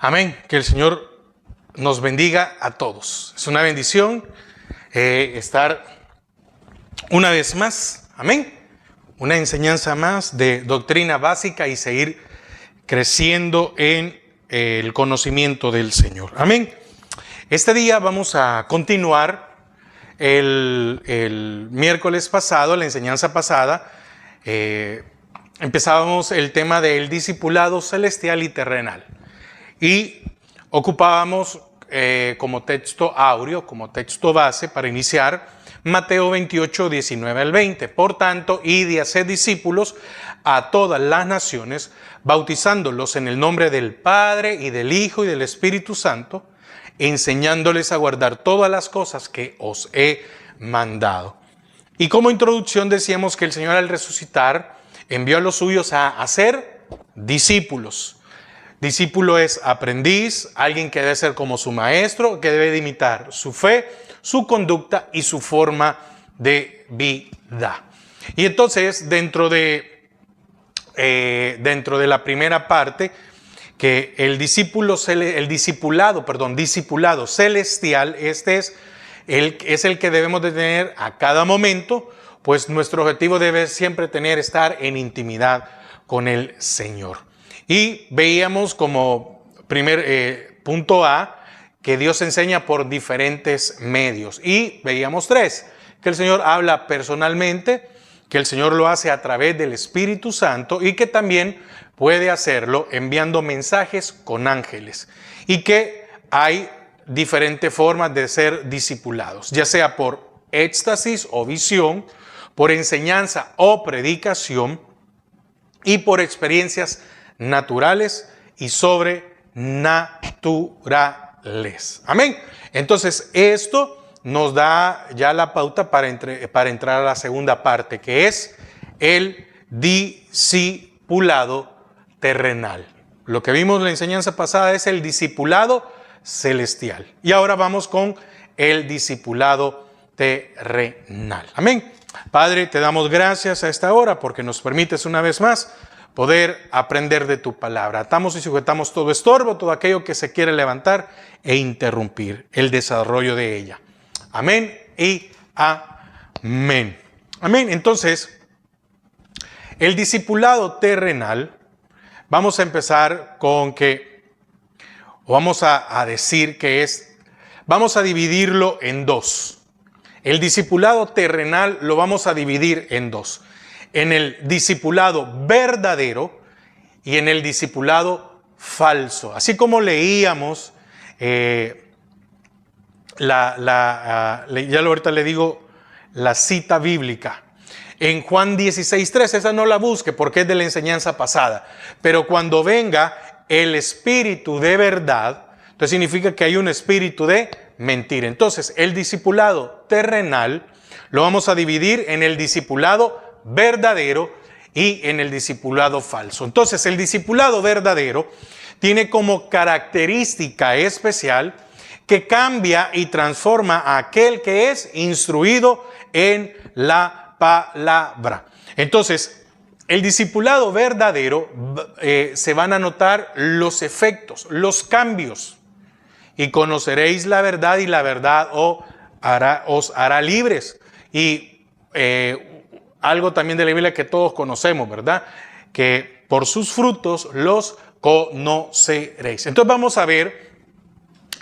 Amén. Que el Señor nos bendiga a todos. Es una bendición estar una vez más, amén, una enseñanza más de doctrina básica y seguir creciendo en el conocimiento del Señor. Amén. Este día vamos a continuar el miércoles pasado, la enseñanza pasada. Empezábamos el tema del discipulado celestial y terrenal. Y ocupábamos como texto áureo, como texto base para iniciar, Mateo 28, 19 al 20. Por tanto, id y haced discípulos a todas las naciones, bautizándolos en el nombre del Padre y del Hijo y del Espíritu Santo, enseñándoles a guardar todas las cosas que os he mandado. Y como introducción decíamos que el Señor al resucitar envió a los suyos a hacer discípulos. Discípulo es aprendiz, alguien que debe ser como su maestro, que debe de imitar su fe, su conducta y su forma de vida. Y entonces, dentro de la primera parte, que el discipulado celestial, este es el que debemos de tener a cada momento, pues nuestro objetivo debe siempre estar en intimidad con el Señor. Y veíamos como primer punto A que Dios enseña por diferentes medios. Y veíamos tres, que el Señor habla personalmente, que el Señor lo hace a través del Espíritu Santo y que también puede hacerlo enviando mensajes con ángeles. Y que hay diferentes formas de ser discipulados, ya sea por éxtasis o visión, por enseñanza o predicación y por experiencias naturales y sobrenaturales. Amén. Entonces, esto nos da ya la pauta para entrar a la segunda parte, que es el discipulado terrenal. Lo que vimos en la enseñanza pasada es el discipulado celestial. Y ahora vamos con el discipulado terrenal. Amén. Padre, te damos gracias a esta hora porque nos permites una vez más poder aprender de tu palabra. Atamos y sujetamos todo estorbo, todo aquello que se quiere levantar e interrumpir el desarrollo de ella. Amén y amén. Amén. Entonces, el discipulado terrenal, vamos a empezar con vamos a decir que vamos a dividirlo en dos. El discipulado terrenal lo vamos a dividir en dos. En el discipulado verdadero y en el discipulado falso. Así como leíamos, ahorita le digo la cita bíblica. En Juan 16:3, esa no la busque porque es de la enseñanza pasada. Pero cuando venga el espíritu de verdad, entonces significa que hay un espíritu de mentira. Entonces, el discipulado terrenal lo vamos a dividir en el discipulado verdadero y en el discipulado falso. Entonces, el discipulado verdadero tiene como característica especial que cambia y transforma a aquel que es instruido en la palabra. Entonces, el discipulado verdadero se van a notar los efectos, los cambios. Y conoceréis la verdad y la verdad os hará libres. Y algo también de la Biblia que todos conocemos, ¿verdad? Que por sus frutos los conoceréis. Entonces vamos a ver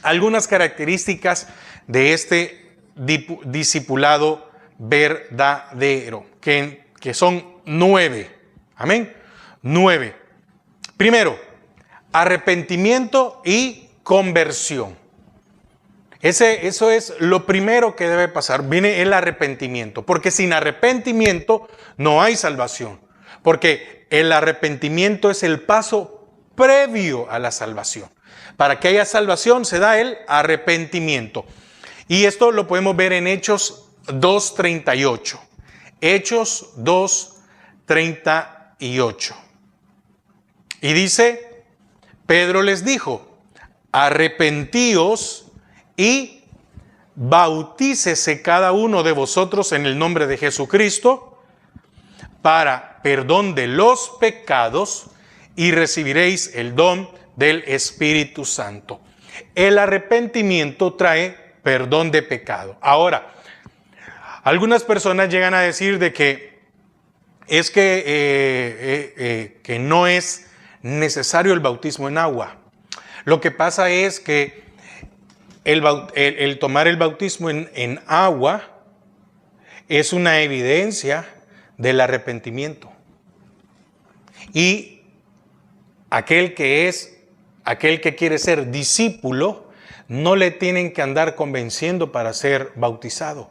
algunas características de este discipulado verdadero, que son 9. Amén. 9. Primero, arrepentimiento y conversión. Eso es lo primero que debe pasar. Viene el arrepentimiento, porque sin arrepentimiento no hay salvación, porque el arrepentimiento es el paso previo a la salvación. Para que haya salvación se da el arrepentimiento. Y esto lo podemos ver en Hechos 2:38. Hechos 2:38. Y dice, Pedro les dijo, arrepentíos y bautícese cada uno de vosotros en el nombre de Jesucristo para perdón de los pecados y recibiréis el don del Espíritu Santo. El arrepentimiento trae perdón de pecado. Ahora, algunas personas llegan a decir de que es que no es necesario el bautismo en agua. Lo que pasa es que el tomar el bautismo en agua es una evidencia del arrepentimiento. Y aquel que quiere ser discípulo, no le tienen que andar convenciendo para ser bautizado.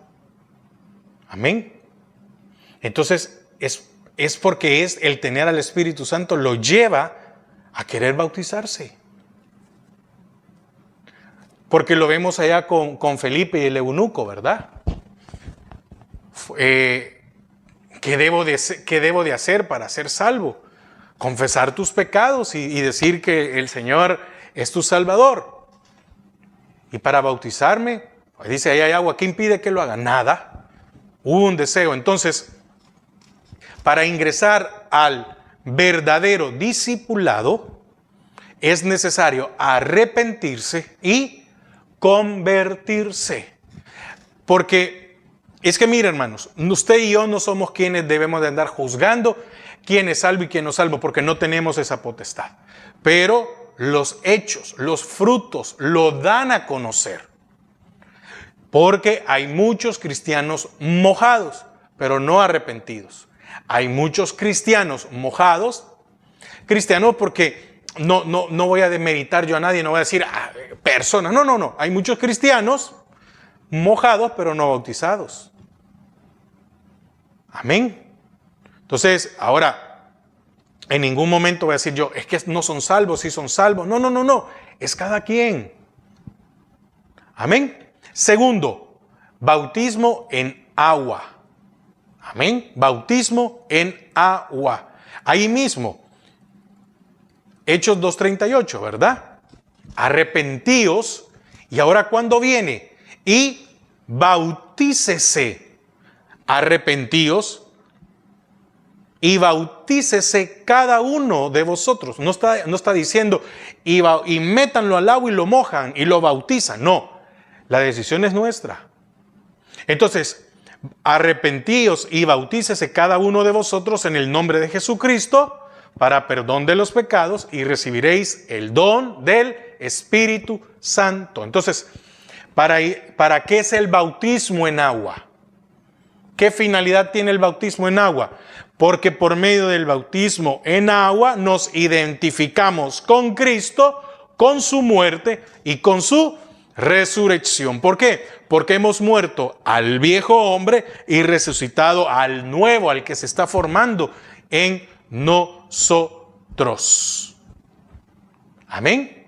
Amén. Entonces, es porque el tener al Espíritu Santo lo lleva a querer bautizarse. Porque lo vemos allá con Felipe y el eunuco, ¿verdad? ¿Qué debo de hacer para ser salvo? Confesar tus pecados y decir que el Señor es tu Salvador. Y para bautizarme, dice, ahí hay agua, ¿qué impide que lo haga? Nada. Hubo un deseo. Entonces, para ingresar al verdadero discipulado, es necesario arrepentirse y convertirse. Porque es que, mira, hermanos, usted y yo no somos quienes debemos de andar juzgando quién es salvo y quién no es salvo, porque no tenemos esa potestad. Pero los hechos, los frutos lo dan a conocer. Porque hay muchos cristianos mojados, pero no arrepentidos. Hay muchos cristianos mojados, cristianos porque no voy a demeritar yo a nadie, no voy a decir personas. No. Hay muchos cristianos mojados, pero no bautizados. Amén. Entonces, ahora, en ningún momento voy a decir yo, es que no son salvos, sí son salvos. No. Es cada quien. Amén. Segundo, bautismo en agua. Amén. Bautismo en agua. Ahí mismo, Hechos 2:38, ¿verdad? Arrepentíos. Y ahora, ¿cuándo viene? Y bautícese. Arrepentíos y bautícese cada uno de vosotros. No está diciendo y métanlo al agua y lo mojan y lo bautizan. No, la decisión es nuestra. Entonces, arrepentíos y bautícese cada uno de vosotros en el nombre de Jesucristo para perdón de los pecados y recibiréis el don del Espíritu Santo. Entonces, ¿para qué es el bautismo en agua? ¿Qué finalidad tiene el bautismo en agua? Porque por medio del bautismo en agua nos identificamos con Cristo, con su muerte y con su resurrección. ¿Por qué? Porque hemos muerto al viejo hombre y resucitado al nuevo, al que se está formando en nosotros. Amén.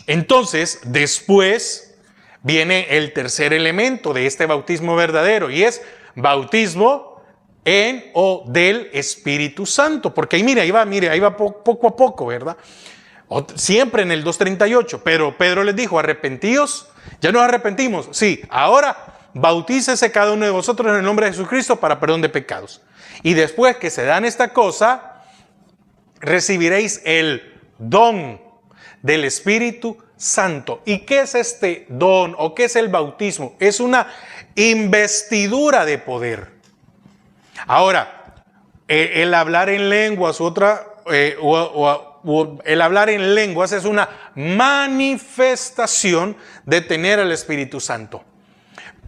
Entonces, después viene el tercer elemento de este bautismo verdadero y es bautismo en o del Espíritu Santo. Porque ahí, ahí va poco a poco, ¿verdad? Siempre en el 2:38, pero Pedro les dijo, arrepentíos, ya nos arrepentimos. Sí, ahora bautícese cada uno de vosotros en el nombre de Jesucristo para perdón de pecados. Y después que se dan esta cosa, recibiréis el don del Espíritu Santo. ¿Y qué es este don o qué es el bautismo? Es una investidura de poder. Ahora, el hablar en lenguas, el hablar en lenguas es una manifestación de tener al Espíritu Santo.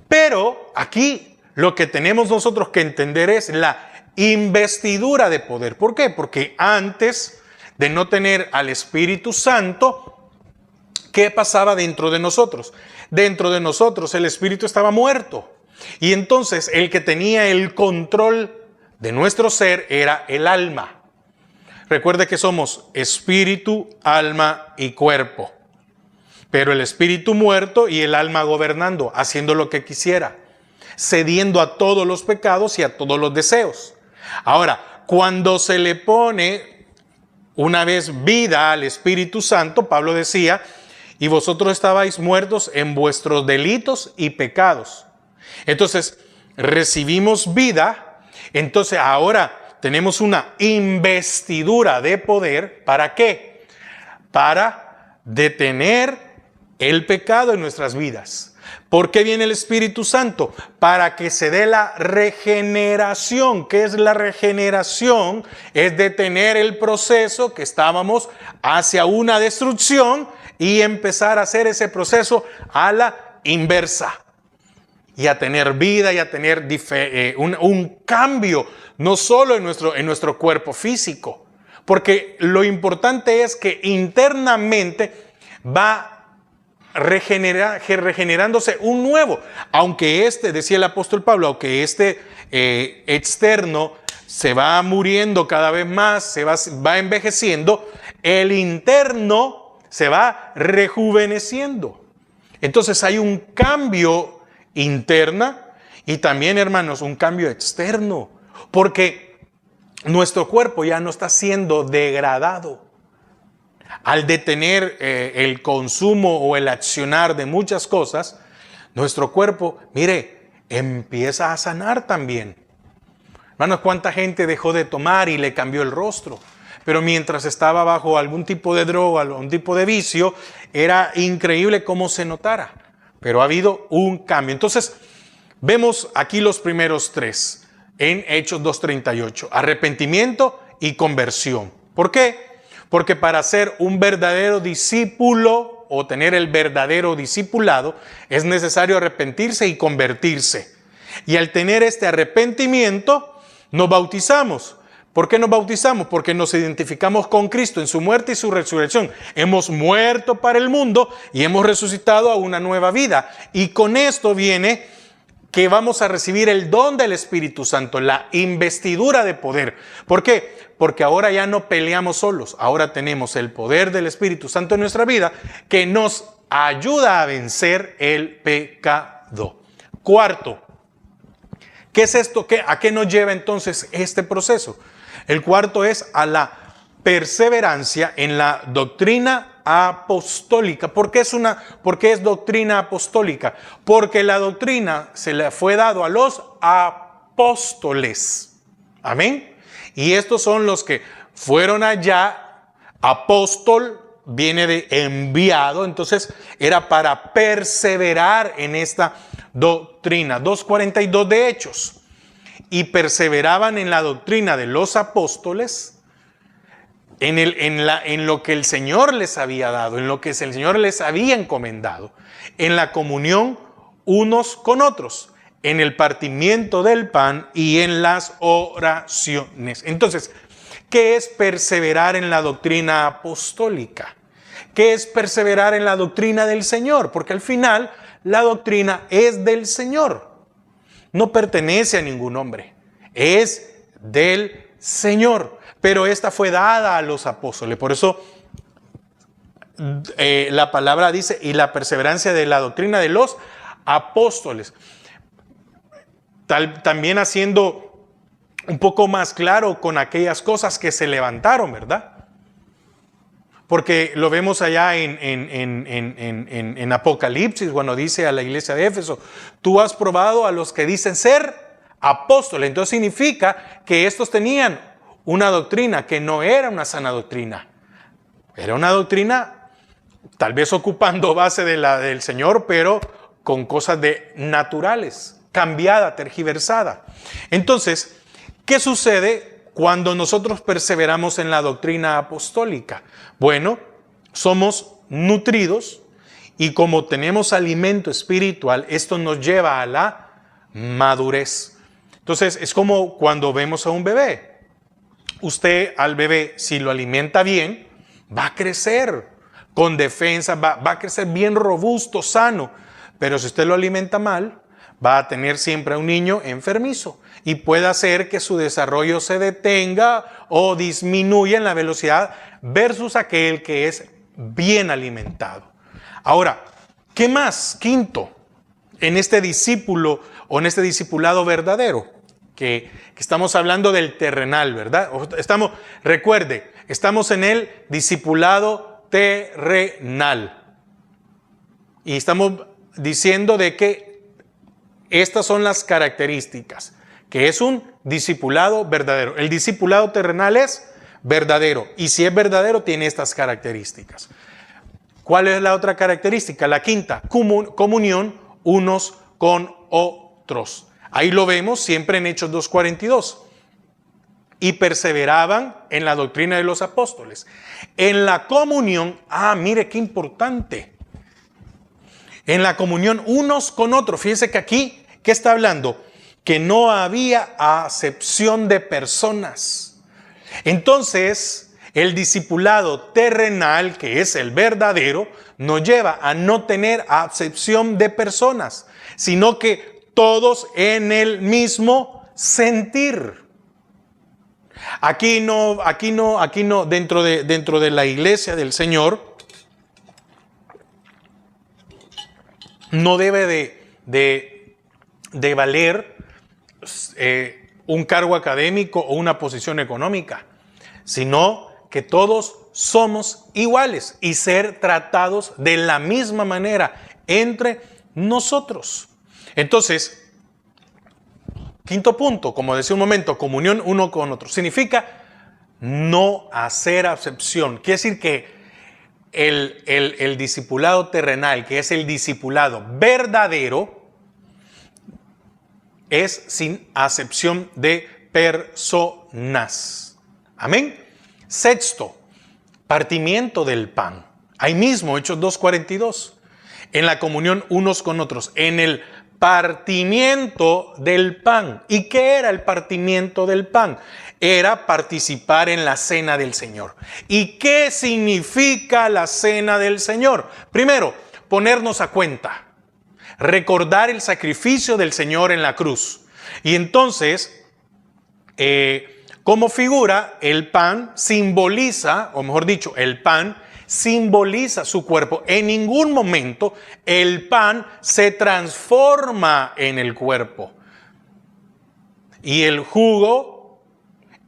Pero aquí lo que tenemos nosotros que entender es la investidura de poder. ¿Por qué? Porque antes de no tener al Espíritu Santo, ¿qué pasaba dentro de nosotros? Dentro de nosotros el Espíritu estaba muerto. Y entonces el que tenía el control de nuestro ser era el alma. Recuerde que somos espíritu, alma y cuerpo. Pero el espíritu muerto y el alma gobernando, haciendo lo que quisiera, cediendo a todos los pecados y a todos los deseos. Ahora, cuando se le pone una vez vida al Espíritu Santo, Pablo decía, y vosotros estabais muertos en vuestros delitos y pecados. Entonces, recibimos vida, entonces ahora tenemos una investidura de poder. ¿Para qué? Para detener el pecado en nuestras vidas. ¿Por qué viene el Espíritu Santo? Para que se dé la regeneración. ¿Qué es la regeneración? Es detener el proceso que estábamos hacia una destrucción y empezar a hacer ese proceso a la inversa. Y a tener vida y a tener un cambio, no solo en nuestro cuerpo físico. Porque lo importante es que internamente va regenerándose un nuevo. Aunque decía el apóstol Pablo, aunque externo se va muriendo cada vez más, se va envejeciendo, el interno se va rejuveneciendo. Entonces hay un cambio interna y también, hermanos, un cambio externo, porque nuestro cuerpo ya no está siendo degradado. Al detener el consumo o el accionar de muchas cosas, nuestro cuerpo, mire, empieza a sanar también. Hermanos, ¿cuánta gente dejó de tomar y le cambió el rostro? Pero mientras estaba bajo algún tipo de droga, algún tipo de vicio, era increíble cómo se notara. Pero ha habido un cambio. Entonces, vemos aquí los primeros tres en Hechos 2:38. Arrepentimiento y conversión. ¿Por qué? Porque para ser un verdadero discípulo o tener el verdadero discipulado es necesario arrepentirse y convertirse. Y al tener este arrepentimiento nos bautizamos. ¿Por qué nos bautizamos? Porque nos identificamos con Cristo en su muerte y su resurrección. Hemos muerto para el mundo y hemos resucitado a una nueva vida. Y con esto viene que vamos a recibir el don del Espíritu Santo, la investidura de poder. ¿Por qué? Porque ahora ya no peleamos solos, ahora tenemos el poder del Espíritu Santo en nuestra vida que nos ayuda a vencer el pecado. Cuarto, ¿qué es esto? ¿A qué nos lleva entonces este proceso? El cuarto es a la perseverancia en la doctrina apostólica. ¿Por qué es doctrina apostólica? Porque la doctrina se le fue dado a los apóstoles. Amén. Y estos son los que fueron allá. Apóstol viene de enviado, entonces era para perseverar en esta doctrina. 2:42 de Hechos. Y perseveraban en la doctrina de los apóstoles, en lo que el Señor les había dado, en lo que el Señor les había encomendado, en la comunión unos con otros, en el partimiento del pan y en las oraciones. Entonces, ¿qué es perseverar en la doctrina apostólica? ¿Qué es perseverar en la doctrina del Señor? Porque al final la doctrina es del Señor. No pertenece a ningún hombre, es del Señor. Pero esta fue dada a los apóstoles. Por eso la palabra dice, y la perseverancia de la doctrina de los apóstoles. También haciendo un poco más claro con aquellas cosas que se levantaron, ¿verdad? Porque lo vemos allá en Apocalipsis, cuando dice a la iglesia de Éfeso, tú has probado a los que dicen ser apóstoles. Entonces significa que estos tenían una doctrina que no era una sana doctrina. Era una doctrina tal vez ocupando base de la del Señor, pero con cosas naturales, cambiada, tergiversada. Entonces, ¿qué sucede cuando nosotros perseveramos en la doctrina apostólica? Bueno, somos nutridos y como tenemos alimento espiritual, esto nos lleva a la madurez. Entonces, es como cuando vemos a un bebé. Usted al bebé, si lo alimenta bien, va a crecer con defensa, va a crecer bien robusto, sano. Pero si usted lo alimenta mal, va a tener siempre a un niño enfermizo y puede hacer que su desarrollo se detenga o disminuya en la velocidad versus aquel que es bien alimentado. Ahora, ¿qué más? Quinto, en este discípulo o en este discipulado verdadero, que estamos hablando del terrenal, ¿verdad? Recuerde, estamos en el discipulado terrenal. Y estamos diciendo de que estas son las características, que es un discipulado verdadero. El discipulado terrenal es verdadero, y si es verdadero tiene estas características. ¿Cuál es la otra característica? La quinta, comunión unos con otros. Ahí lo vemos siempre en Hechos 2:42. Y perseveraban en la doctrina de los apóstoles. En la comunión, mire qué importante. En la comunión unos con otros. Fíjense que aquí, ¿qué está hablando? Que no había acepción de personas. Entonces, el discipulado terrenal, que es el verdadero, nos lleva a no tener acepción de personas, sino que todos en el mismo sentir. Aquí no, dentro de la iglesia del Señor, no debe de valer un cargo académico o una posición económica, sino que todos somos iguales y ser tratados de la misma manera entre nosotros. Entonces, quinto punto, como decía un momento, comunión uno con otro. Significa no hacer acepción. Quiere decir que el discipulado terrenal, que es el discipulado verdadero, es sin acepción de personas. Amén. Sexto, partimiento del pan. Ahí mismo, Hechos 2:42. En la comunión unos con otros. En el partimiento del pan. ¿Y qué era el partimiento del pan? Era participar en la cena del Señor. ¿Y qué significa la cena del Señor? Primero, ponernos a cuenta. Recordar el sacrificio del Señor en la cruz. Y entonces, como figura, el pan simboliza, o mejor dicho, el pan simboliza su cuerpo. En ningún momento el pan se transforma en el cuerpo. Y el jugo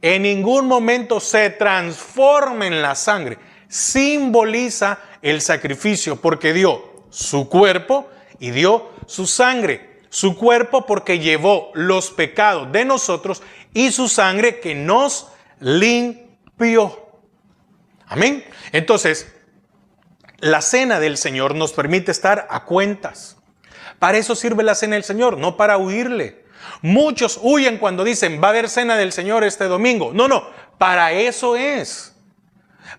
en ningún momento se transforma en la sangre. Simboliza el sacrificio porque dio su cuerpo y dio su sangre. Su cuerpo porque llevó los pecados de nosotros y su sangre que nos limpió. Amén. Entonces, la cena del Señor nos permite estar a cuentas. Para eso sirve la cena del Señor, no para huirle. Muchos huyen cuando dicen, va a haber cena del Señor este domingo. No, para eso es.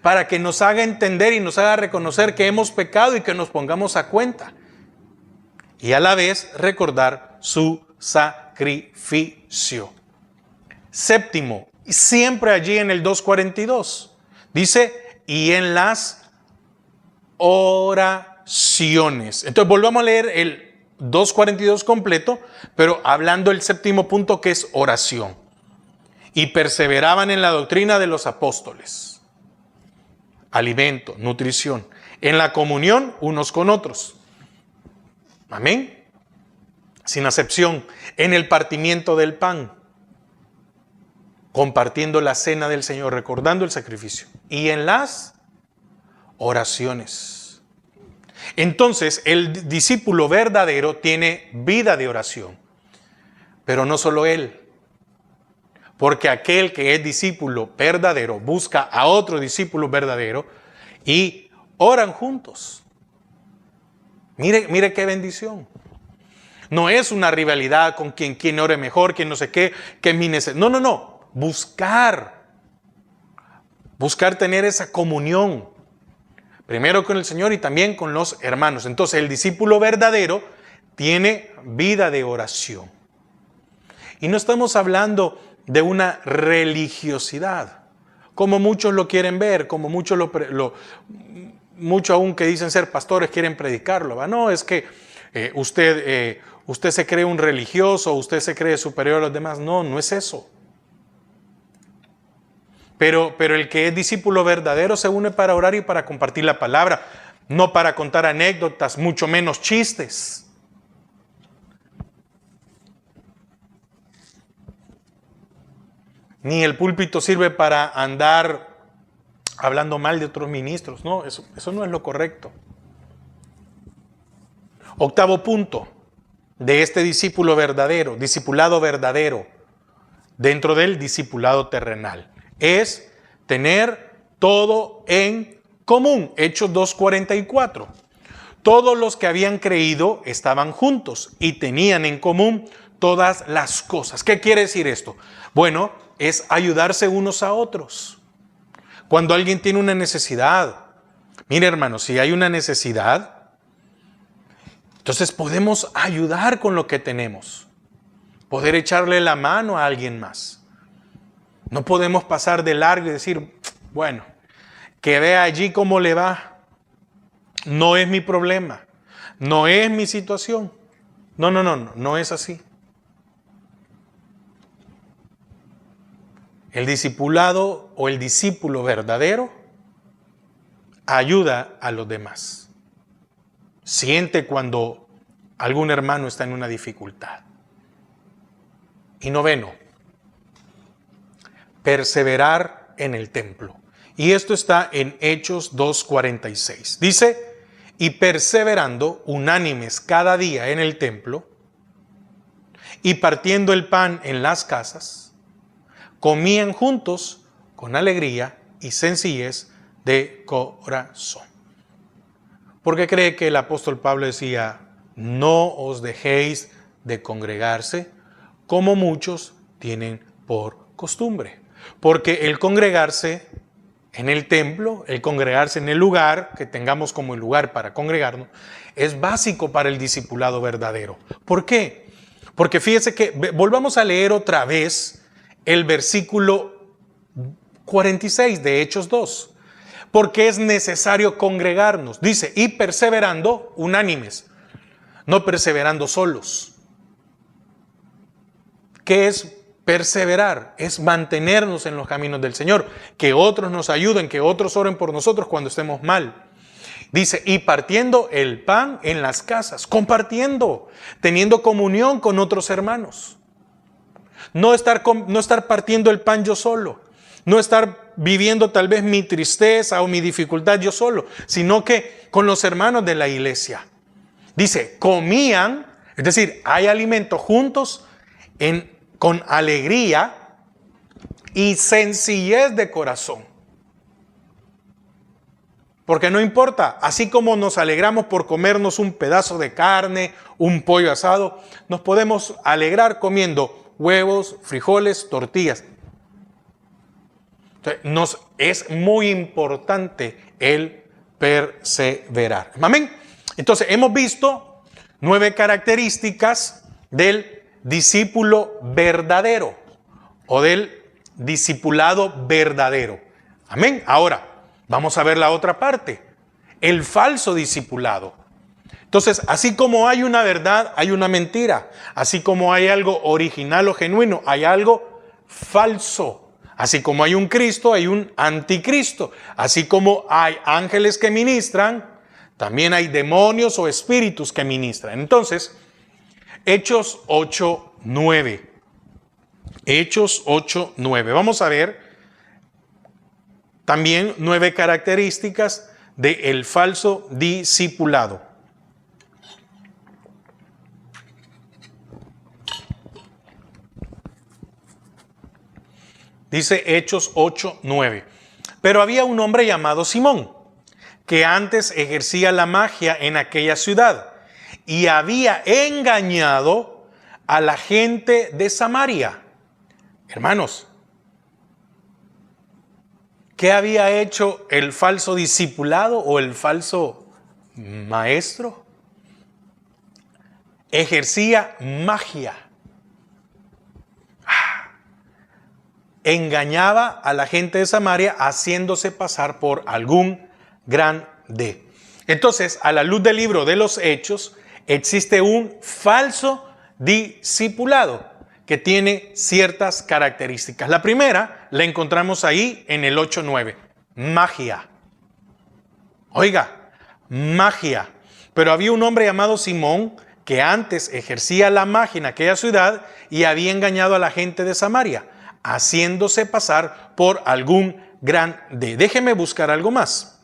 Para que nos haga entender y nos haga reconocer que hemos pecado y que nos pongamos a cuenta. Y a la vez recordar su sacrificio. Séptimo, siempre allí en el 2:42, dice, y en las oraciones. Entonces volvamos a leer el 2:42 completo, pero hablando el séptimo punto que es oración. Y perseveraban en la doctrina de los apóstoles. Alimento, nutrición. En la comunión unos con otros. Amén. Sin acepción. En el partimiento del pan. Compartiendo la cena del Señor, recordando el sacrificio. Y en las oraciones. Entonces, el discípulo verdadero tiene vida de oración. Pero no solo él. Porque aquel que es discípulo verdadero busca a otro discípulo verdadero y oran juntos. Mire qué bendición. No es una rivalidad con quien ore mejor, quien no sé qué, que es mi necesidad. No. Buscar tener esa comunión. Primero con el Señor y también con los hermanos. Entonces el discípulo verdadero tiene vida de oración. Y no estamos hablando de una religiosidad, como muchos lo quieren ver, como muchos muchos aún que dicen ser pastores quieren predicarlo. ¿Va? No, es que usted se cree un religioso, usted se cree superior a los demás. No es eso. Pero el que es discípulo verdadero se une para orar y para compartir la palabra, no para contar anécdotas, mucho menos chistes. Ni el púlpito sirve para andar hablando mal de otros ministros. No, eso no es lo correcto. Octavo punto de este discípulo verdadero, discipulado verdadero, dentro del discipulado terrenal, es tener todo en común. Hechos 2:44. Todos los que habían creído estaban juntos y tenían en común todas las cosas. ¿Qué quiere decir esto? Bueno, es ayudarse unos a otros. Cuando alguien tiene una necesidad, mire hermano, si hay una necesidad, entonces podemos ayudar con lo que tenemos. Poder echarle la mano a alguien más. No podemos pasar de largo y decir, bueno, que vea allí cómo le va. No es mi problema. No es mi situación. No es así. El discipulado o el discípulo verdadero ayuda a los demás. Siente cuando algún hermano está en una dificultad. Y noveno, perseverar en el templo. Y esto está en Hechos 2:46. Dice, y perseverando unánimes cada día en el templo, y partiendo el pan en las casas, comían juntos con alegría y sencillez de corazón. Porque cree que el apóstol Pablo decía, no os dejéis de congregarse como muchos tienen por costumbre. Porque el congregarse en el templo, el congregarse en el lugar, que tengamos como el lugar para congregarnos, es básico para el discipulado verdadero. ¿Por qué? Porque fíjese que, volvamos a leer otra vez el versículo 46 de Hechos 2. Porque es necesario congregarnos. Dice, y perseverando unánimes, no perseverando solos. ¿Qué es perseverar? Es mantenernos en los caminos del Señor. Que otros nos ayuden, que otros oren por nosotros cuando estemos mal. Dice, y partiendo el pan en las casas, compartiendo, teniendo comunión con otros hermanos. No estar partiendo el pan yo solo. No estar viviendo tal vez mi tristeza o mi dificultad yo solo, sino que con los hermanos de la iglesia. Dice, comían, es decir, hay alimento juntos con alegría y sencillez de corazón. Porque no importa, así como nos alegramos por comernos un pedazo de carne, un pollo asado, nos podemos alegrar comiendo huevos, frijoles, tortillas. Entonces, es muy importante el perseverar. Amén. Entonces, hemos visto 9 características del discípulo verdadero o del discipulado verdadero. Amén. Ahora, vamos a ver la otra parte, el falso discipulado. Entonces, así como hay una verdad, hay una mentira. Así como hay algo original o genuino, hay algo falso. Así como hay un Cristo, hay un anticristo. Así como hay ángeles que ministran, también hay demonios o espíritus que ministran. Entonces, Hechos 8:9. Hechos 8:9. Vamos a ver también 9 características del falso discipulado. Dice Hechos 8:9. Pero había un hombre llamado Simón, que antes ejercía la magia en aquella ciudad y había engañado a la gente de Samaria. Hermanos, ¿qué había hecho el falso discipulado o el falso maestro? Ejercía magia. Engañaba a la gente de Samaria haciéndose pasar por algún grande. Entonces, a la luz del libro de los Hechos, existe un falso discipulado que tiene ciertas características. La primera la encontramos ahí en el 8:9. Magia. Oiga, magia. Pero había un hombre llamado Simón que antes ejercía la magia en aquella ciudad y había engañado a la gente de Samaria, haciéndose pasar por algún grande. Déjeme buscar algo más.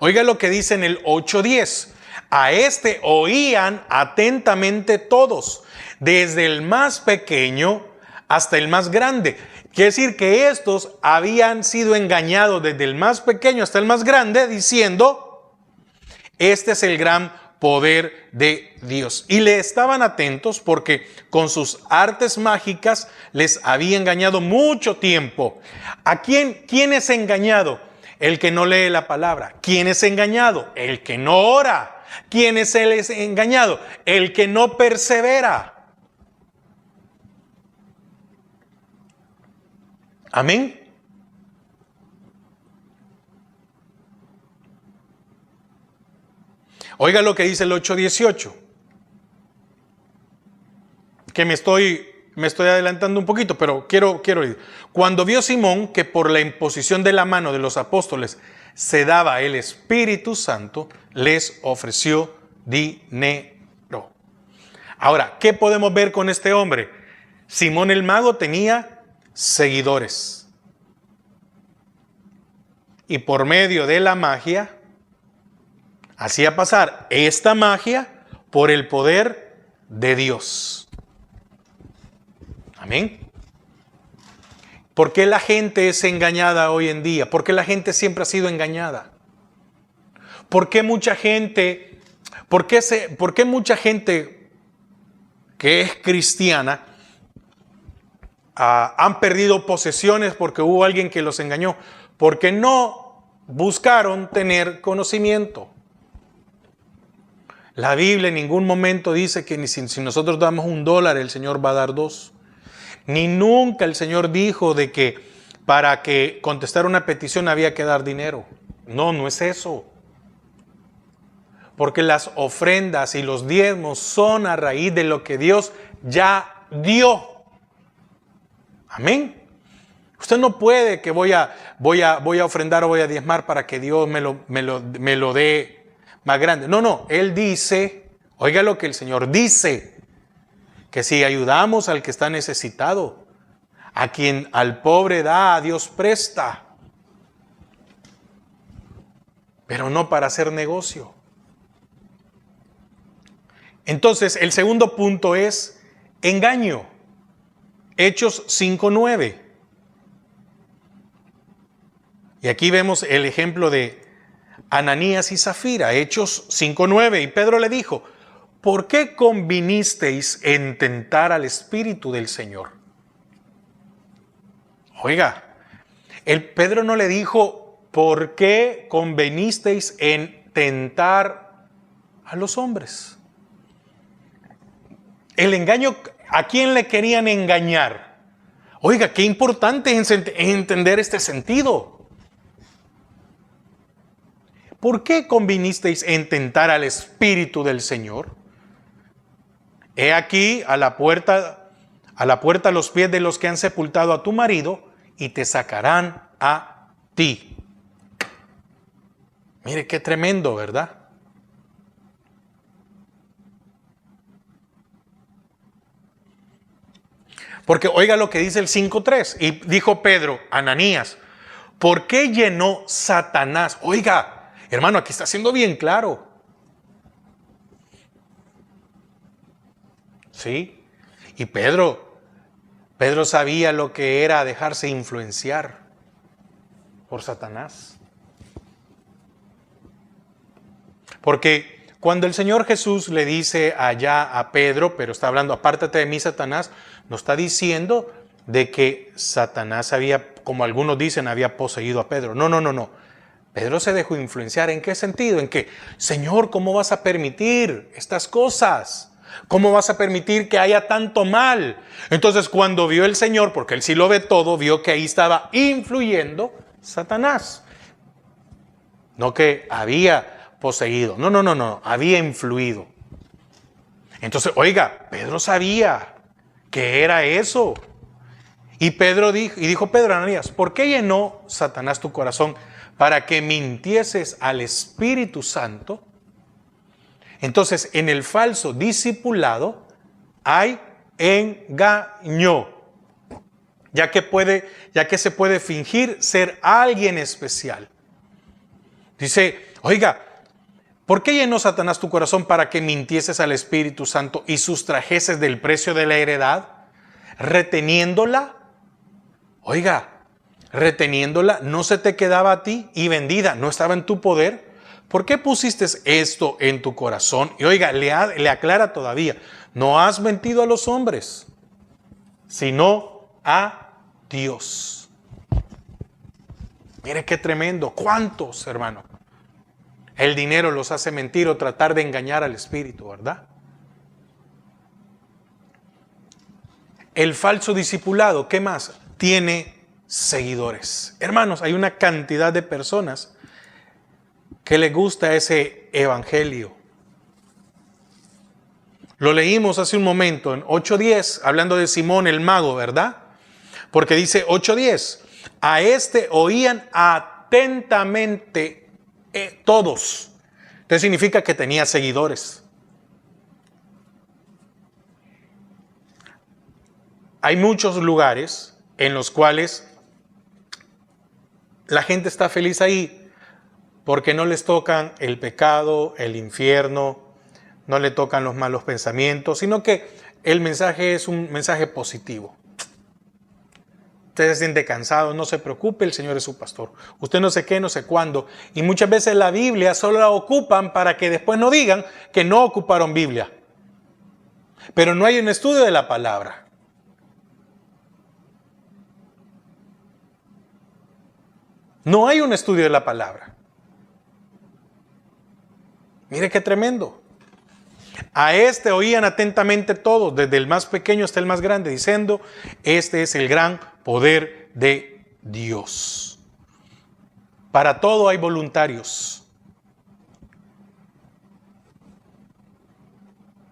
Oiga lo que dice en el 8:10. A este oían atentamente todos, desde el más pequeño hasta el más grande. Quiere decir que estos habían sido engañados desde el más pequeño hasta el más grande, diciendo, este es el gran poder de Dios. Y le estaban atentos porque con sus artes mágicas les había engañado mucho tiempo. ¿A quién es engañado? El que no lee la palabra. ¿Quién es engañado? El que no ora. ¿Quién es el engañado? El que no persevera. Amén. Oiga lo que dice el 8:18. Que me estoy adelantando un poquito, pero quiero ir. Cuando vio Simón que por la imposición de la mano de los apóstoles se daba el Espíritu Santo, les ofreció dinero. Ahora, ¿qué podemos ver con este hombre? Simón el mago tenía seguidores. Y por medio de la magia, hacía pasar esta magia por el poder de Dios. Amén. ¿Por qué la gente es engañada hoy en día? ¿Por qué la gente siempre ha sido engañada? ¿Por qué mucha gente, por qué mucha gente que es cristiana han perdido posesiones porque hubo alguien que los engañó? Porque no buscaron tener conocimiento. La Biblia en ningún momento dice que si nosotros damos $1, el Señor va a dar 2. Ni nunca el Señor dijo de que para que contestar una petición había que dar dinero. No, no es eso. Porque las ofrendas y los diezmos son a raíz de lo que Dios ya dio. Amén. Usted no puede que voy a ofrendar o voy a diezmar para que Dios me lo dé más grande. No. Él dice, oiga lo que el Señor dice, que si ayudamos al que está necesitado, a quien al pobre da, a Dios presta. Pero no para hacer negocio. Entonces, el segundo punto es engaño. Hechos 5:9. Y aquí vemos el ejemplo de Ananías y Zafira, Hechos 5:9. Y Pedro le dijo, ¿por qué convinisteis en tentar al Espíritu del Señor? Oiga, Pedro no le dijo, ¿por qué convenisteis en tentar a los hombres? El engaño, ¿a quién le querían engañar? Oiga, qué importante es entender este sentido. ¿Por qué convinisteis en tentar al Espíritu del Señor? He aquí a la puerta los pies de los que han sepultado a tu marido y te sacarán a ti. Mire qué tremendo, ¿verdad? Porque oiga lo que dice el 5:3. Y dijo Pedro, Ananías, ¿por qué llenó Satanás? Oiga, hermano, aquí está siendo bien claro. ¿Sí? Y Pedro sabía lo que era dejarse influenciar por Satanás. Porque cuando el Señor Jesús le dice allá a Pedro, pero está hablando, apártate de mí, Satanás, no está diciendo de que Satanás había, como algunos dicen, había poseído a Pedro. No. Pedro se dejó influenciar. ¿En qué sentido? En que, Señor, ¿cómo vas a permitir estas cosas? ¿Cómo vas a permitir que haya tanto mal? Entonces, cuando vio el Señor, porque él sí lo ve todo, vio que ahí estaba influyendo Satanás. No que había poseído. No. Había influido. Entonces, oiga, Pedro sabía que era eso. Y dijo Pedro a Ananías, ¿por qué llenó Satanás tu corazón para que mintieses al Espíritu Santo? Entonces, en el falso discipulado hay engaño, ya que se puede fingir ser alguien especial. Dice, oiga, ¿por qué llenó Satanás tu corazón para que mintieses al Espíritu Santo y sustrajeses del precio de la heredad? reteniéndola. Oiga, reteniéndola, no se te quedaba a ti y vendida, no estaba en tu poder. ¿Por qué pusiste esto en tu corazón? Y oiga, le aclara todavía, no has mentido a los hombres, sino a Dios. Mire qué tremendo. ¿Cuántos, hermano? El dinero los hace mentir o tratar de engañar al espíritu, ¿verdad? El falso discipulado, ¿qué más? Tiene seguidores. Hermanos, hay una cantidad de personas que les gusta ese evangelio. Lo leímos hace un momento en 8:10, hablando de Simón el mago, ¿verdad? Porque dice 8:10, a este oían atentamente todos. Entonces significa que tenía seguidores. Hay muchos lugares en los cuales la gente está feliz ahí porque no les tocan el pecado, el infierno, no le tocan los malos pensamientos, sino que el mensaje es un mensaje positivo. Usted se siente cansado, no se preocupe, el Señor es su pastor. Usted no sé qué, no sé cuándo. Y muchas veces la Biblia solo la ocupan para que después no digan que no ocuparon Biblia. Pero no hay un estudio de la palabra. No hay un estudio de la palabra. Mire qué tremendo. A este oían atentamente todos, desde el más pequeño hasta el más grande, diciendo, este es el gran poder de Dios. Para todo hay voluntarios.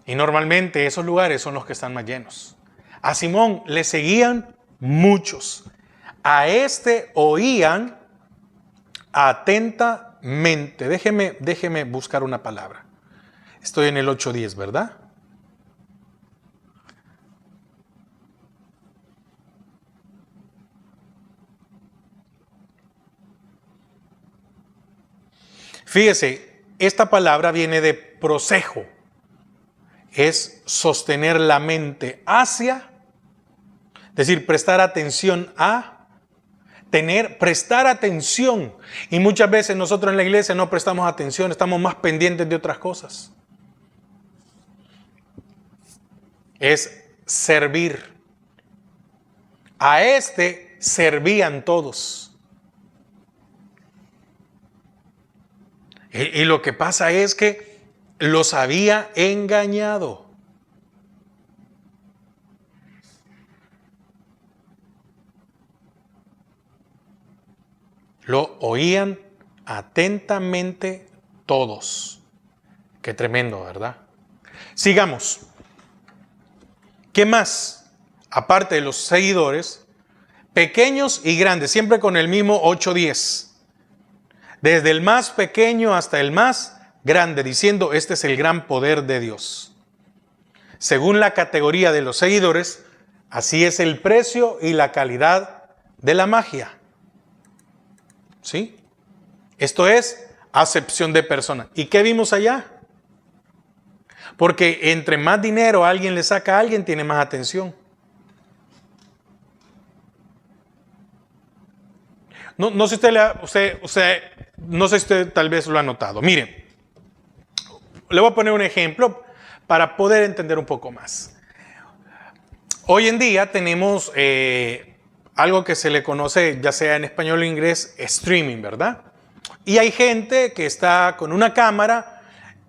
Y normalmente esos lugares son los que están más llenos. A Simón le seguían muchos. A este oían atentamente. Déjeme buscar una palabra. Estoy en el 8:10, ¿verdad? Fíjese, esta palabra viene de prosejo. Es sostener la mente hacia, es decir, prestar atención a, prestar atención. Y muchas veces nosotros en la iglesia no prestamos atención, estamos más pendientes de otras cosas. Es servir. A este servían todos. Y lo que pasa es que los había engañado. Lo oían atentamente todos. Qué tremendo, ¿verdad? Sigamos. ¿Qué más? Aparte de los seguidores, pequeños y grandes, siempre con el mismo 8:10. Desde el más pequeño hasta el más grande, diciendo, este es el gran poder de Dios. Según la categoría de los seguidores, así es el precio y la calidad de la magia. ¿Sí? Esto es acepción de persona. ¿Y qué vimos allá? Porque entre más dinero alguien le saca a alguien, tiene más atención. No sé no sé si usted tal vez lo ha notado. Miren, le voy a poner un ejemplo para poder entender un poco más. Hoy en día tenemos algo que se le conoce, ya sea en español o en inglés, streaming, ¿verdad? Y hay gente que está con una cámara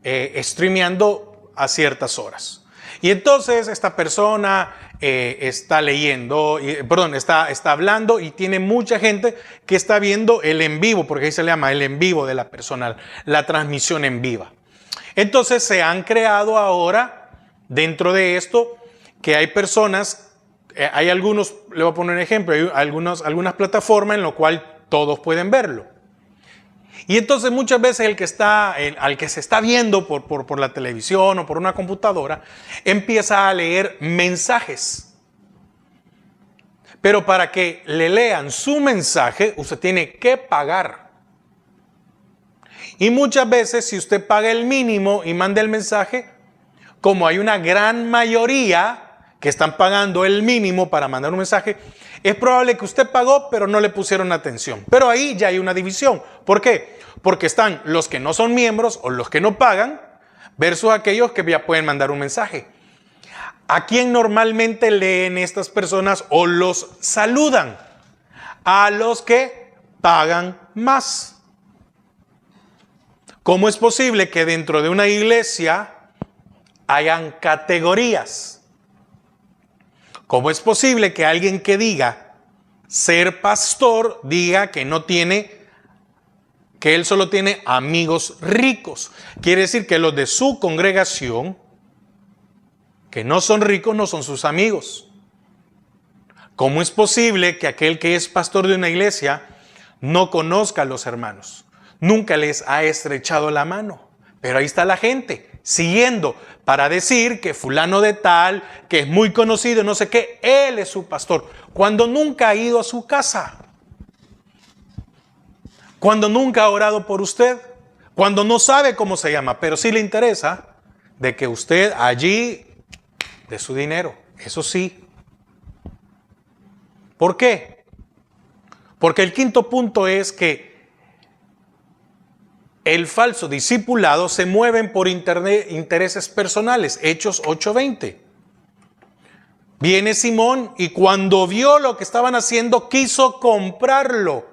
streameando a ciertas horas. Y entonces esta persona está leyendo, está hablando y tiene mucha gente que está viendo el en vivo, porque ahí se le llama el en vivo de la persona, la transmisión en viva. Entonces se han creado ahora, dentro de esto, que hay personas, hay algunos, le voy a poner un ejemplo, hay algunas plataformas en las cuales todos pueden verlo. Y entonces muchas veces al que se está viendo por la televisión o por una computadora, empieza a leer mensajes. Pero para que le lean su mensaje, usted tiene que pagar. Y muchas veces, si usted paga el mínimo y manda el mensaje, como hay una gran mayoría que están pagando el mínimo para mandar un mensaje, es probable que usted pagó, pero no le pusieron atención. Pero ahí ya hay una división. ¿Por qué? Porque están los que no son miembros o los que no pagan versus aquellos que ya pueden mandar un mensaje. ¿A quién normalmente leen estas personas o los saludan? A los que pagan más. ¿Cómo es posible que dentro de una iglesia hayan categorías? ¿Cómo es posible que alguien que diga ser pastor diga que no tiene, que él solo tiene amigos ricos? Quiere decir que los de su congregación, que no son ricos, no son sus amigos. ¿Cómo es posible que aquel que es pastor de una iglesia no conozca a los hermanos? Nunca les ha estrechado la mano. Pero ahí está la gente siguiendo para decir que fulano de tal, que es muy conocido, no sé qué, él es su pastor, cuando nunca ha ido a su casa, cuando nunca ha orado por usted, cuando no sabe cómo se llama, pero sí le interesa de que usted allí dé su dinero. Eso sí. ¿Por qué? Porque el quinto punto es que el falso discipulado se mueven por intereses personales. Hechos 8:20. Viene Simón y cuando vio lo que estaban haciendo quiso comprarlo.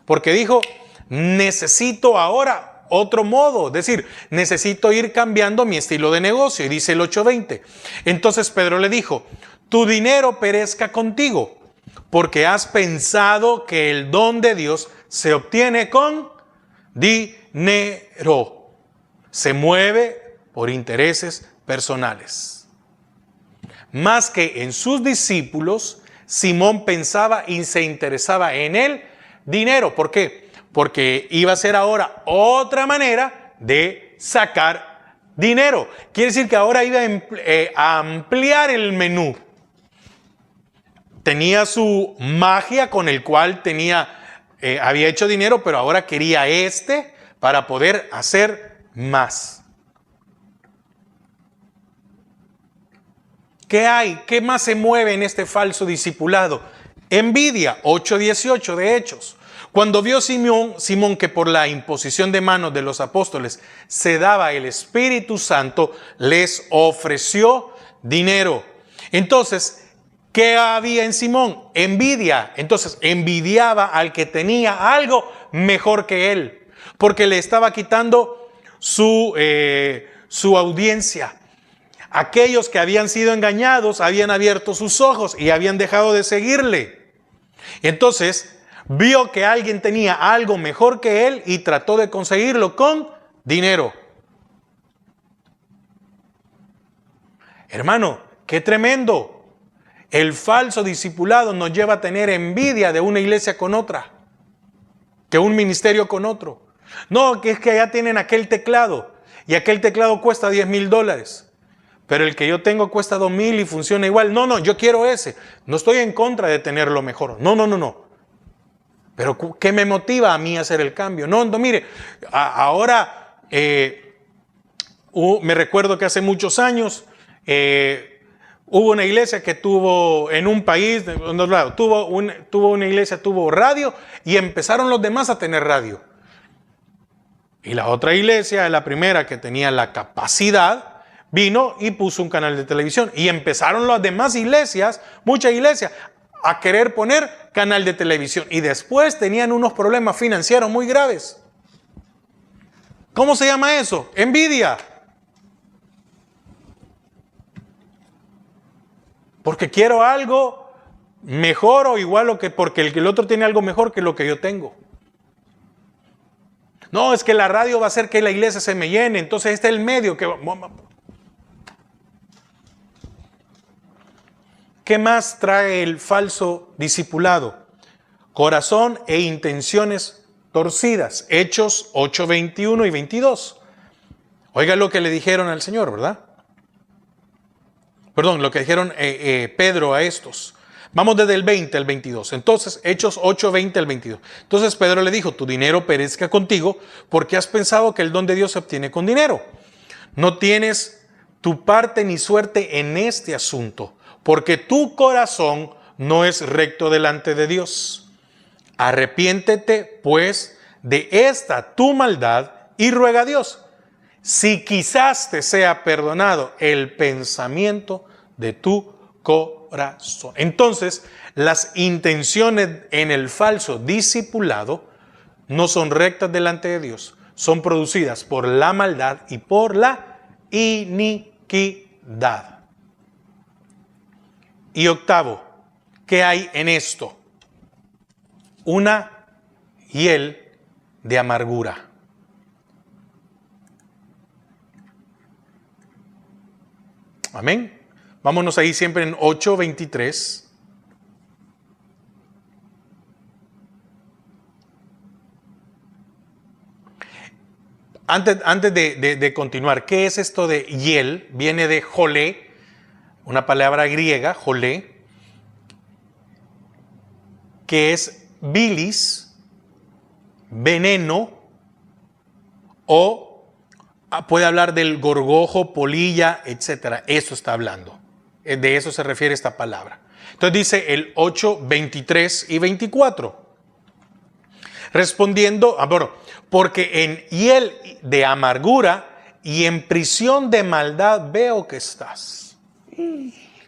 Porque dijo, necesito ahora otro modo. Es decir, necesito ir cambiando mi estilo de negocio. Y dice el 8:20. Entonces Pedro le dijo, tu dinero perezca contigo, porque has pensado que el don de Dios se obtiene con dinero. Se mueve por intereses personales. Más que en sus discípulos, Simón pensaba y se interesaba en el dinero. ¿Por qué? Porque iba a ser ahora otra manera de sacar dinero. Quiere decir que ahora iba a ampliar el menú. Tenía su magia con el cual había hecho dinero, pero ahora quería para poder hacer más. ¿Qué hay? ¿Qué más se mueve en este falso discipulado? Envidia, 8:18 de Hechos. Cuando vio Simón que por la imposición de manos de los apóstoles se daba el Espíritu Santo, les ofreció dinero. Entonces, ¿qué había en Simón? Envidia. Entonces, envidiaba al que tenía algo mejor que él, porque le estaba quitando su audiencia. Aquellos que habían sido engañados habían abierto sus ojos y habían dejado de seguirle. Entonces, vio que alguien tenía algo mejor que él y trató de conseguirlo con dinero. Hermano, qué tremendo. El falso discipulado nos lleva a tener envidia de una iglesia con otra, que un ministerio con otro. No, que es que allá tienen aquel teclado y aquel teclado cuesta $10,000. Pero el que yo tengo cuesta 2,000 y funciona igual. No, yo quiero ese. No estoy en contra de tenerlo mejor. No. Pero ¿qué me motiva a mí a hacer el cambio? No, mire, ahora me recuerdo que hace muchos años hubo una iglesia que tuvo en un país, tuvo una iglesia, tuvo radio y empezaron los demás a tener radio. Y la otra iglesia, la primera que tenía la capacidad, vino y puso un canal de televisión. Y empezaron las demás iglesias, muchas iglesias, a querer poner canal de televisión. Y después tenían unos problemas financieros muy graves. ¿Cómo se llama eso? Envidia. Porque quiero algo mejor o igual porque el otro tiene algo mejor que lo que yo tengo. No, es que la radio va a hacer que la iglesia se me llene. Entonces este es el medio que... ¿Qué más trae el falso discipulado? Corazón e intenciones torcidas. Hechos 8:21 y 22. Oiga lo que le dijeron al Señor, ¿verdad? Perdón, lo que dijeron Pedro a estos. Vamos desde el 20 al 22. Entonces, Hechos 8:20 al 22. Entonces Pedro le dijo, tu dinero perezca contigo porque has pensado que el don de Dios se obtiene con dinero. No tienes tu parte ni suerte en este asunto, porque tu corazón no es recto delante de Dios. Arrepiéntete, pues, de esta tu maldad y ruega a Dios, si quizás te sea perdonado el pensamiento de tu corazón. Entonces, las intenciones en el falso discipulado no son rectas delante de Dios, son producidas por la maldad y por la iniquidad. Y octavo, ¿qué hay en esto? Una hiel de amargura. Amén. Vámonos ahí siempre en 8:23. Antes de continuar, ¿qué es esto de hiel? Viene de jolé, una palabra griega, jolé, que es bilis, veneno, o puede hablar del gorgojo, polilla, etc. Eso está hablando. De eso se refiere esta palabra. Entonces dice el 8, 23 y 24. Respondiendo, porque en hiel de amargura y en prisión de maldad veo que estás.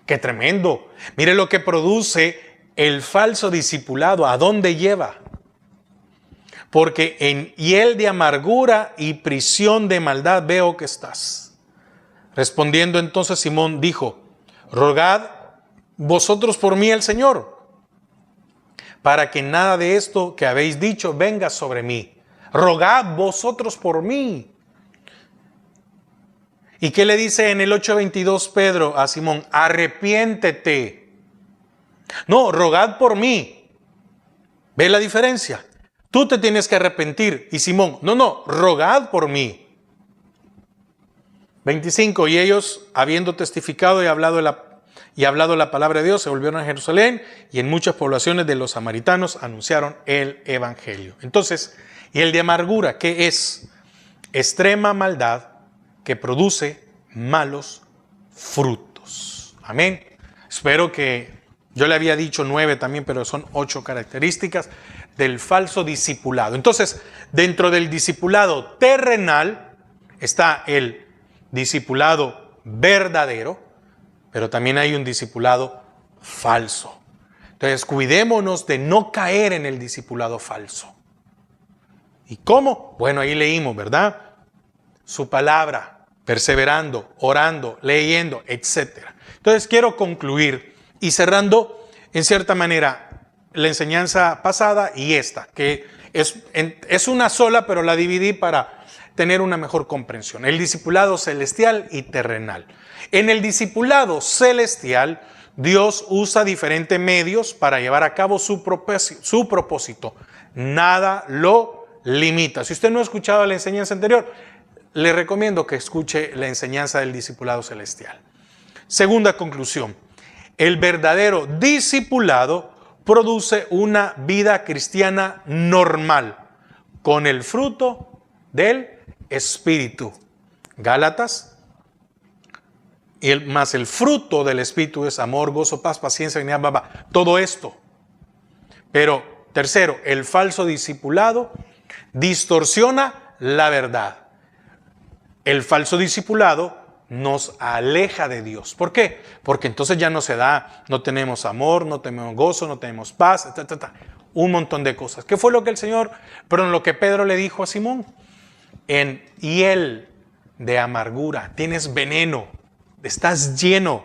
¡Qué tremendo! Mire lo que produce el falso discipulado. ¿A dónde lleva? Porque en hiel de amargura y prisión de maldad veo que estás. Respondiendo entonces Simón dijo, rogad vosotros por mí al Señor, para que nada de esto que habéis dicho venga sobre mí. Rogad vosotros por mí. ¿Y qué le dice en el 8:22 Pedro a Simón? Arrepiéntete. No, rogad por mí. ¿Ve la diferencia? Tú te tienes que arrepentir. Y Simón, no, rogad por mí. 25, y ellos, habiendo testificado y hablado la palabra de Dios, se volvieron a Jerusalén y en muchas poblaciones de los samaritanos anunciaron el evangelio. Entonces, y el de amargura, ¿qué es? Extrema maldad que produce malos frutos. Amén. Espero que, yo le había dicho 9 también, pero son 8 características del falso discipulado. Entonces, dentro del discipulado terrenal está el discipulado verdadero, pero también hay un discipulado falso. Entonces, cuidémonos de no caer en el discipulado falso. ¿Y cómo? Bueno, ahí leímos, ¿verdad? Su palabra, perseverando, orando, leyendo, etc. Entonces, quiero concluir y cerrando, en cierta manera, la enseñanza pasada y esta, que es una sola, pero la dividí para tener una mejor comprensión. El discipulado celestial y terrenal. En el discipulado celestial, Dios usa diferentes medios para llevar a cabo su propósito. Nada lo limita. Si usted no ha escuchado la enseñanza anterior, le recomiendo que escuche la enseñanza del discipulado celestial. Segunda conclusión. El verdadero discipulado produce una vida cristiana normal, con el fruto del Espíritu. Gálatas. Más el fruto del Espíritu es amor, gozo, paz, paciencia, benignidad, todo esto. Pero tercero, el falso discipulado distorsiona la verdad. El falso discipulado nos aleja de Dios. ¿Por qué? Porque entonces ya no se da, no tenemos amor, no tenemos gozo, no tenemos paz, un montón de cosas. ¿Qué fue lo que Pedro le dijo a Simón? En hiel de amargura, tienes veneno, estás lleno.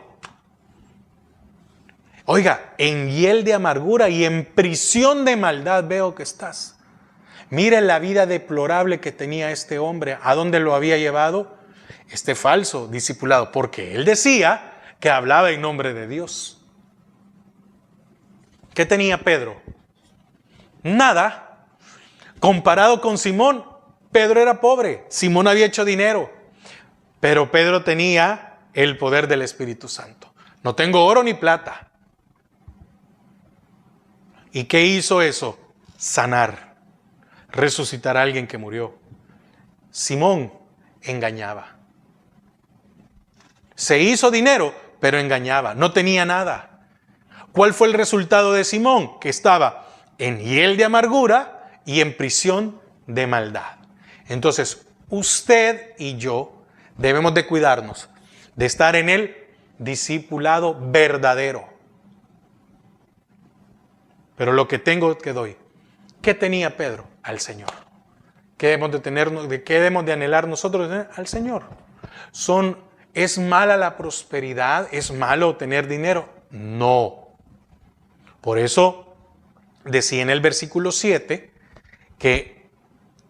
Oiga, en hiel de amargura y en prisión de maldad veo que estás. Mire la vida deplorable que tenía este hombre, ¿a dónde lo había llevado? Este falso discipulado, porque él decía que hablaba en nombre de Dios. ¿Qué tenía Pedro? Nada. Comparado con Simón, Pedro era pobre, Simón había hecho dinero, pero Pedro tenía el poder del Espíritu Santo. No tengo oro ni plata. ¿Y qué hizo eso? Sanar, resucitar a alguien que murió. Simón engañaba. Se hizo dinero, pero engañaba, no tenía nada. ¿Cuál fue el resultado de Simón? Que estaba en hiel de amargura y en prisión de maldad. Entonces, usted y yo debemos de cuidarnos de estar en el discipulado verdadero. Pero lo que tengo que doy. ¿Qué tenía Pedro? Al Señor. ¿Qué debemos de tener, qué debemos de anhelar nosotros? Al Señor. ¿Es mala la prosperidad? ¿Es malo tener dinero? No. Por eso decía en el versículo 7 que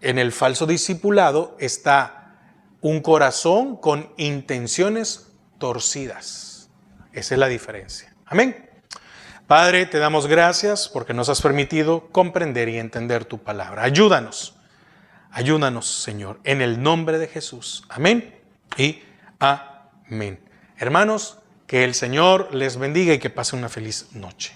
en el falso discipulado está un corazón con intenciones torcidas. Esa es la diferencia. Amén. Padre, te damos gracias porque nos has permitido comprender y entender tu palabra. Ayúdanos, Señor, en el nombre de Jesús. Amén y amén. Hermanos, que el Señor les bendiga y que pasen una feliz noche.